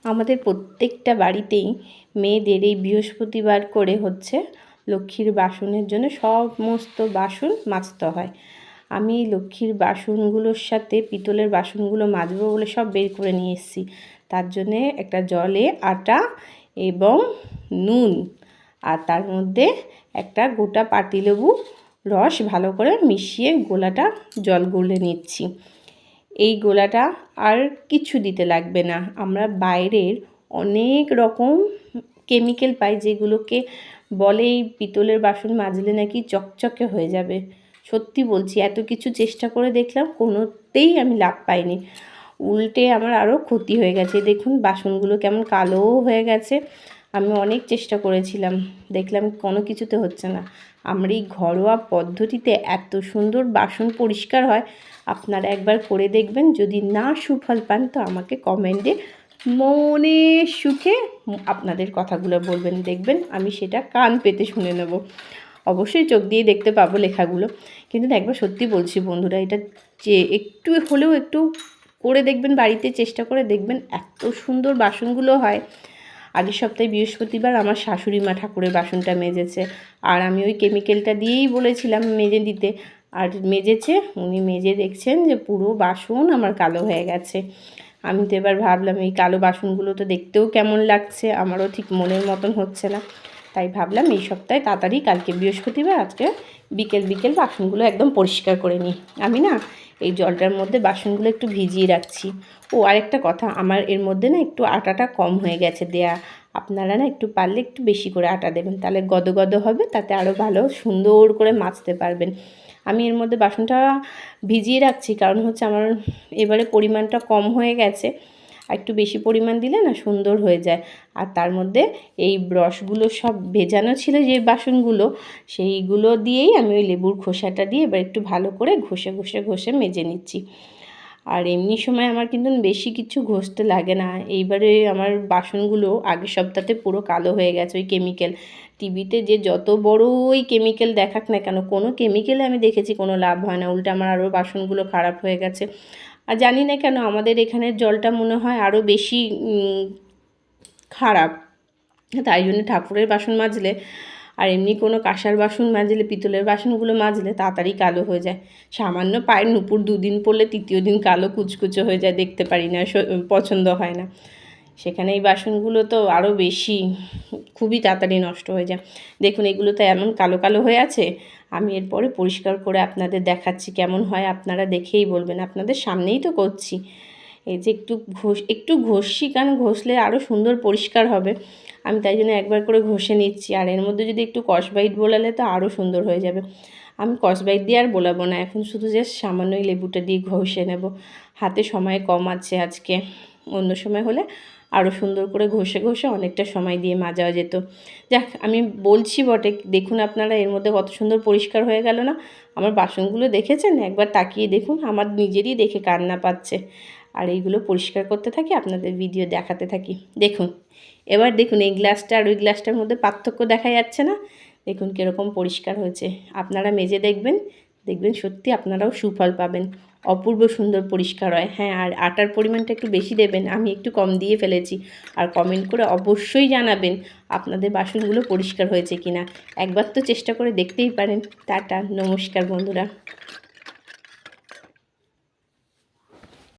আমাদের প্রত্যেকটা বাড়িতেই মেয়েদের এই বৃহস্পতিবার করে হচ্ছে লক্ষ্মীর বাসনের জন্য সমস্ত বাসন মাজতে হয়। আমি লক্ষ্মীর বাসনগুলোর সাথে পিতলের বাসনগুলো মাজবো বলে সব বের করে নিয়ে এসেছি। তার জন্যে একটা জলে আটা এবং নুন আর তার মধ্যে একটা গোটা পাতিলেবু রস ভালো করে মিশিয়ে গোলাটা জল গুলে নিচ্ছি। এই গোলাটা আর কিছু দিতে লাগবে না। আমরা বাইরের অনেক রকম কেমিক্যাল পাই, যেগুলোকে বলে এই পিতলের বাসন মাজলে নাকি চকচকে হয়ে যাবে। সত্যি বলছি, এত কিছু চেষ্টা করে দেখলাম, কোনোতেই আমি লাভ পাইনি। উল্টে আমার আরও ক্ষতি হয়ে গেছে। দেখুন বাসনগুলো কেমন কালোও হয়ে গেছে। আমি অনেক চেষ্টা করেছিলাম, দেখলাম কোনো কিছুতে হচ্ছে না। আমার এই ঘরোয়া পদ্ধতিতে এত সুন্দর বাসন পরিষ্কার হয়, আপনারা একবার করে দেখবেন। যদি না সুফল পান তো আমাকে কমেন্টে মনের সুখে আপনাদের কথাগুলো বলবেন, দেখবেন আমি সেটা কান পেতে শুনে নেব। অবশ্যই চোখ দিয়ে দেখতে পাবো লেখাগুলো, কিন্তু একবার সত্যি বলছি বন্ধুরা, এটা যে একটু হলেও একটু করে দেখবেন, বাড়িতে চেষ্টা করে দেখবেন, এত সুন্দর বাসনগুলো হয়। আগের সপ্তাহে বৃহস্পতিবার আমার শাশুড়ি মা ঠাকুরের বাসনটা মেজেছে, আর আমি ওই কেমিক্যালটা দিয়েই বলেছিলাম মেজে দিতে, আর মেজেছে। উনি মেজে দেখছেন যে পুরো বাসন আমার কালো হয়ে গেছে। আমি তো এবার ভাবলাম এই কালো বাসনগুলো তো দেখতেও কেমন লাগছে, আমারও ঠিক মনের মতন হচ্ছে না। তাই ভাবলাম এই সপ্তাহে তাড়াতাড়ি, কালকে বৃহস্পতিবার, আজকে বিকেল বাসনগুলো একদম পরিষ্কার করে নিই। আমি না এই জলটার মধ্যে বাসনগুলো একটু ভিজিয়ে রাখছি। ও আরেকটা কথা, আমার এর মধ্যে না একটু আটাটা কম হয়ে গেছে দেয়া। আপনারা না একটু পারলে একটু বেশি করে আটা দেবেন, তাহলে গদ হবে, তাতে আরও ভালো সুন্দর করে মাজতে পারবেন। আমি এর মধ্যে বাসনটা ভিজিয়ে রাখছি, কারণ হচ্ছে আমার এবারে পরিমাণটা কম হয়ে গেছে। আর একটু বেশি পরিমাণ দিলে না সুন্দর হয়ে যায়। আর তার মধ্যে এই ব্রাশগুলো সব ভেজানো ছিল যে বাসনগুলো, সেইগুলো দিয়েই আমি ওই লেবুর খোসাটা দিয়ে এবার একটু ভালো করে ঘষে মেজে নিচ্ছি। আর এমনি সময় আমার কিন্তু বেশি কিছু ঘষতে লাগে না। এইবারে আমার বাসনগুলো আগের সপ্তাহে পুরো কালো হয়ে গেছে ওই কেমিক্যাল। টিভিতে যে যত বড়ই কেমিক্যাল দেখাক না কেন, কোনো কেমিক্যালে আমি দেখেছি কোনো লাভ হয় না, উল্টে আমার আরও বাসনগুলো খারাপ হয়ে গেছে। আর জানি না কেন আমাদের এখানের জলটা মনে হয় আরও বেশি খারাপ। তাই জন্য ঠাকুরের বাসন মাজলে আর এমনি কোনো কাঁসার বাসন মাজলে, পিতলের বাসনগুলো মাজলে তাড়াতাড়ি কালো হয়ে যায়। সামান্য পায়ের নুপুর দুদিন পরলে তৃতীয় দিন কালো কুচকুচো হয়ে যায়, দেখতে পারি না, পছন্দ হয় না। সেখানে এই বাসনগুলো তো আরও বেশি, খুবই তাড়াতাড়ি নষ্ট হয়ে যায়। দেখুন এগুলো তো এমন কালো হয়ে আছে। আমি এরপরে পরিষ্কার করে আপনাদের দেখাচ্ছি কেমন হয়, আপনারা দেখেই বলবেন। আপনাদের সামনেই তো করছি। এই যে একটু ঘষছি, কারণ ঘষলে আরও সুন্দর পরিষ্কার হবে। আমি তাই জন্য একবার করে ঘষে নিচ্ছি। আর এর মধ্যে যদি একটু স্কচব্রাইট বোলালে তো আরও সুন্দর হয়ে যাবে। আমি স্কচব্রাইট দিয়ে আর বোলাবো না, এখন শুধু জাস্ট সামান্য লেবুটা দিয়ে ঘষে নেব। হাতে সময় কম আছে আজকে, অন্য সময় হলে আরও সুন্দর করে ঘষে অনেকটা সময় দিয়ে মাজা যেত। যাক, আমি বলছি বটে, দেখুন আপনারা এর মধ্যে কত সুন্দর পরিষ্কার হয়ে গেল না। আমার বাসনগুলো দেখেছেন? একবার তাকিয়ে দেখুন, আমার নিজেরই দেখে কান্না পাচ্ছে। আর এইগুলো পরিষ্কার করতে থাকি, আপনাদের ভিডিও দেখাতে থাকি। দেখুন এবার দেখুন এই গ্লাসটা আর ওই গ্লাসটার মধ্যে পার্থক্য দেখা যাচ্ছে না? দেখুন কীরকম পরিষ্কার হয়েছে। আপনারা মেজে দেখবেন, সত্যি আপনারাও সুফল পাবেন। অপূর্ব সুন্দর পরিষ্কার হয়। হ্যাঁ, আর আটার পরিমাণটা একটু বেশি দেবেন, আমি একটু কম দিয়ে ফেলেছি। আর কমেন্ট করে অবশ্যই জানাবেন আপনাদের বাসনগুলো পরিষ্কার হয়েছে কিনা। একবার তো চেষ্টা করে দেখতেই পারেন। টাটা, নমস্কার বন্ধুরা।